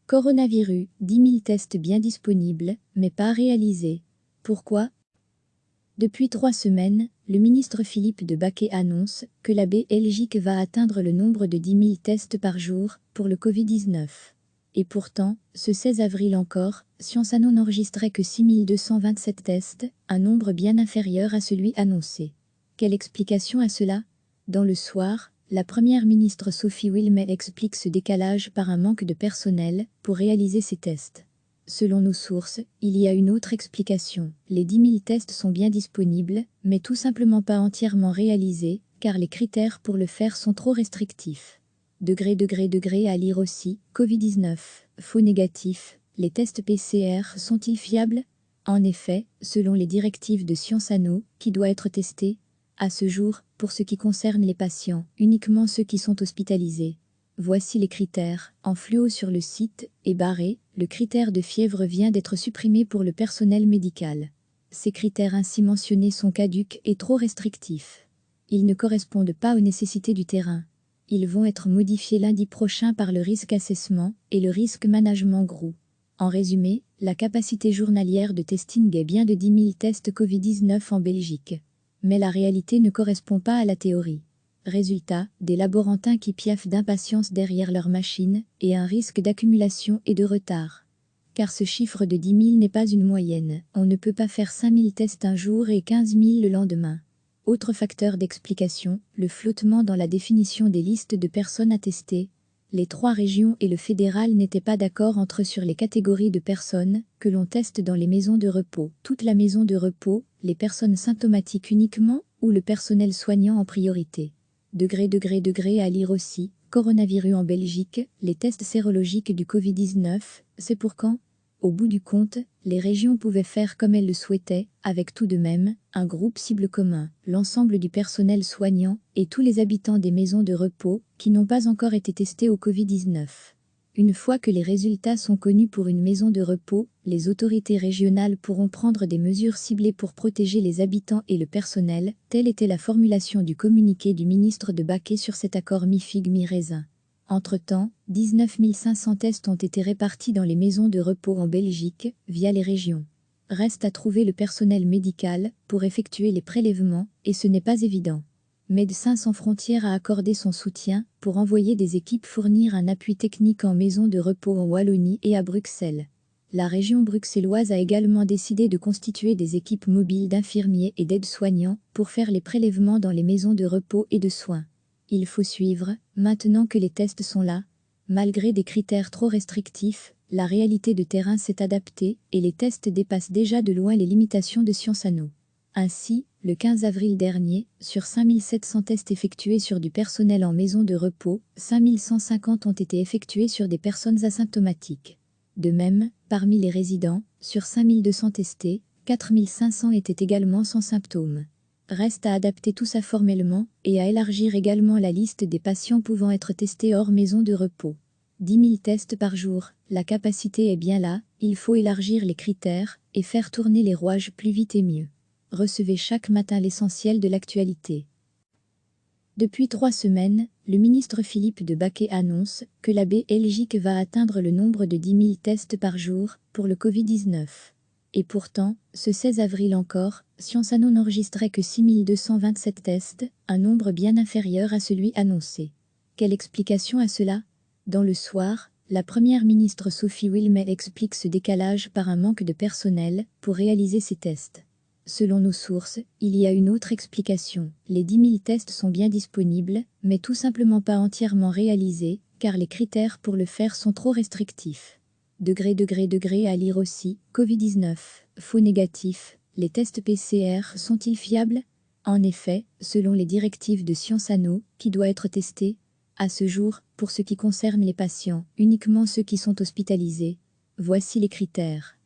Coronavirus, 10 000 tests bien disponibles, mais pas réalisés. Pourquoi? Depuis 3 semaines, le ministre Philippe de Baquet annonce que la Belgique va atteindre le nombre de 10 000 tests par jour pour le Covid-19. Et pourtant, ce 16 avril encore, Sciences Anno n'enregistrait que 6 227 tests, un nombre bien inférieur à celui annoncé. Quelle explication à cela? Dans le soir, la première ministre Sophie Wilmès explique ce décalage par un manque de personnel pour réaliser ces tests. Selon nos sources, il y a une autre explication. Les 10 000 tests sont bien disponibles, mais tout simplement pas entièrement réalisés, car les critères pour le faire sont trop restrictifs. À lire aussi, Covid-19, faux négatif, les tests PCR sont-ils fiables? En effet, selon les directives de Sciences Anno, qui doit être testé? À ce jour, pour ce qui concerne les patients, uniquement ceux qui sont hospitalisés. Voici les critères, en fluo sur le site, et barré, le critère de fièvre vient d'être supprimé pour le personnel médical. Ces critères ainsi mentionnés sont caducs et trop restrictifs. Ils ne correspondent pas aux nécessités du terrain. Ils vont être modifiés lundi prochain par le risque assessment et le risque management group. En résumé, la capacité journalière de testing est bien de 10 000 tests Covid-19 en Belgique. Mais la réalité ne correspond pas à la théorie. Résultat, des laborantins qui piaffent d'impatience derrière leur machine, et un risque d'accumulation et de retard. Car ce chiffre de 10 000 n'est pas une moyenne, on ne peut pas faire 5 000 tests un jour et 15 000 le lendemain. Autre facteur d'explication, le flottement dans la définition des listes de personnes à tester. Les 3 régions et le fédéral n'étaient pas d'accord entre eux sur les catégories de personnes que l'on teste dans les maisons de repos. Toute la maison de repos, les personnes symptomatiques uniquement, ou le personnel soignant en priorité. À lire aussi, coronavirus en Belgique, les tests sérologiques du Covid-19, c'est pour quand? Au bout du compte, les régions pouvaient faire comme elles le souhaitaient, avec tout de même un groupe cible commun, l'ensemble du personnel soignant et tous les habitants des maisons de repos qui n'ont pas encore été testés au Covid-19. Une fois que les résultats sont connus pour une maison de repos, les autorités régionales pourront prendre des mesures ciblées pour protéger les habitants et le personnel, telle était la formulation du communiqué du ministre de Baquet sur cet accord mi-figue mi-raisin. Entre-temps, 19 500 tests ont été répartis dans les maisons de repos en Belgique, via les régions. Reste à trouver le personnel médical pour effectuer les prélèvements, et ce n'est pas évident. Médecins sans frontières a accordé son soutien pour envoyer des équipes fournir un appui technique en maison de repos en Wallonie et à Bruxelles. La région bruxelloise a également décidé de constituer des équipes mobiles d'infirmiers et d'aides-soignants pour faire les prélèvements dans les maisons de repos et de soins. Il faut suivre, maintenant que les tests sont là. Malgré des critères trop restrictifs, la réalité de terrain s'est adaptée et les tests dépassent déjà de loin les limitations de Sciences Anno. Ainsi, le 15 avril dernier, sur 5 700 tests effectués sur du personnel en maison de repos, 5 150 ont été effectués sur des personnes asymptomatiques. De même, parmi les résidents, sur 5 200 testés, 4 500 étaient également sans symptômes. Reste à adapter tout ça formellement et à élargir également la liste des patients pouvant être testés hors maison de repos. 10 000 tests par jour, la capacité est bien là, il faut élargir les critères et faire tourner les rouages plus vite et mieux. Recevez chaque matin l'essentiel de l'actualité. Depuis 3 semaines, le ministre Philippe de Baquet annonce que la Belgique va atteindre le nombre de 10 000 tests par jour pour le Covid-19. Et pourtant, ce 16 avril encore, Sciences Anno n'enregistrait que 6 227 tests, un nombre bien inférieur à celui annoncé. Quelle explication à cela? Dans le soir, la première ministre Sophie Wilmès explique ce décalage par un manque de personnel pour réaliser ces tests. Selon nos sources, il y a une autre explication. Les 10 000 tests sont bien disponibles, mais tout simplement pas entièrement réalisés, car les critères pour le faire sont trop restrictifs. À lire aussi, Covid-19, faux négatif, les tests PCR sont-ils fiables? En effet, selon les directives de Sciences Anno, qui doit être testé? À ce jour, pour ce qui concerne les patients, uniquement ceux qui sont hospitalisés. Voici les critères.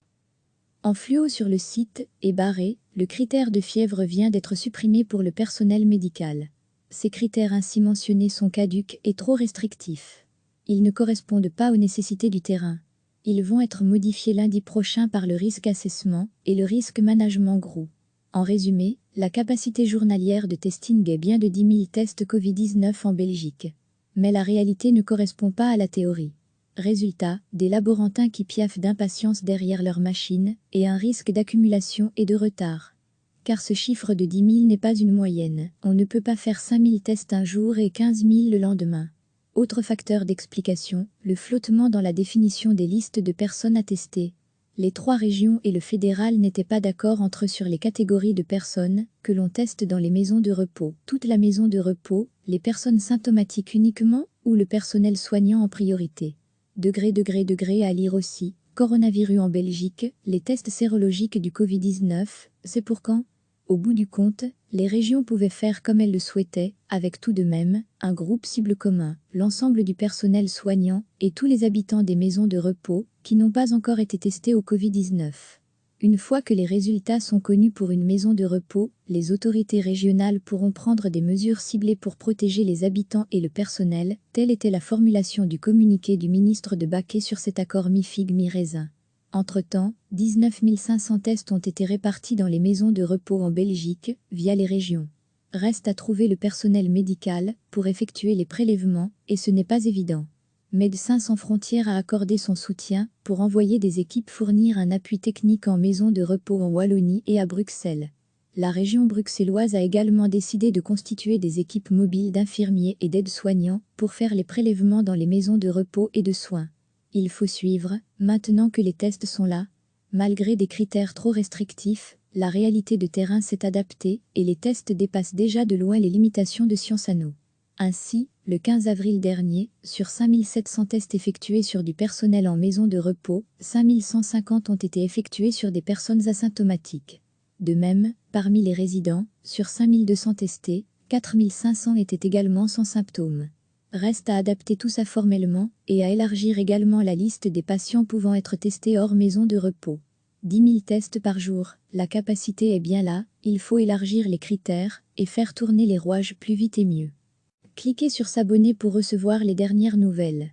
En fluo sur le site, et barré, le critère de fièvre vient d'être supprimé pour le personnel médical. Ces critères ainsi mentionnés sont caducs et trop restrictifs. Ils ne correspondent pas aux nécessités du terrain. Ils vont être modifiés lundi prochain par le risque assessment et le risque management group. En résumé, la capacité journalière de testing est bien de 10 000 tests Covid-19 en Belgique. Mais la réalité ne correspond pas à la théorie. Résultat, des laborantins qui piaffent d'impatience derrière leur machine, et un risque d'accumulation et de retard. Car ce chiffre de 10 000 n'est pas une moyenne, on ne peut pas faire 5 000 tests un jour et 15 000 le lendemain. Autre facteur d'explication, le flottement dans la définition des listes de personnes à tester. Les 3 régions et le fédéral n'étaient pas d'accord entre eux sur les catégories de personnes que l'on teste dans les maisons de repos. Toute la maison de repos, les personnes symptomatiques uniquement ou le personnel soignant en priorité. Degré à lire aussi. Coronavirus en Belgique, les tests sérologiques du Covid-19, c'est pour quand? Au bout du compte, les régions pouvaient faire comme elles le souhaitaient, avec tout de même un groupe cible commun, l'ensemble du personnel soignant et tous les habitants des maisons de repos qui n'ont pas encore été testés au Covid-19. Une fois que les résultats sont connus pour une maison de repos, les autorités régionales pourront prendre des mesures ciblées pour protéger les habitants et le personnel, telle était la formulation du communiqué du ministre de Baquet sur cet accord mi-figue mi-raisin. Entre-temps, 19 500 tests ont été répartis dans les maisons de repos en Belgique, via les régions. Reste à trouver le personnel médical pour effectuer les prélèvements, et ce n'est pas évident. Médecins sans frontières a accordé son soutien pour envoyer des équipes fournir un appui technique en maison de repos en Wallonie et à Bruxelles. La région bruxelloise a également décidé de constituer des équipes mobiles d'infirmiers et d'aides-soignants pour faire les prélèvements dans les maisons de repos et de soins. Il faut suivre, maintenant que les tests sont là. Malgré des critères trop restrictifs, la réalité de terrain s'est adaptée et les tests dépassent déjà de loin les limitations de Sciences-Anno. Ainsi, le 15 avril dernier, sur 5700 tests effectués sur du personnel en maison de repos, 5150 ont été effectués sur des personnes asymptomatiques. De même, parmi les résidents, sur 5200 testés, 4500 étaient également sans symptômes. Reste à adapter tout ça formellement et à élargir également la liste des patients pouvant être testés hors maison de repos. 10 000 tests par jour, la capacité est bien là, il faut élargir les critères et faire tourner les rouages plus vite et mieux. Cliquez sur s'abonner pour recevoir les dernières nouvelles.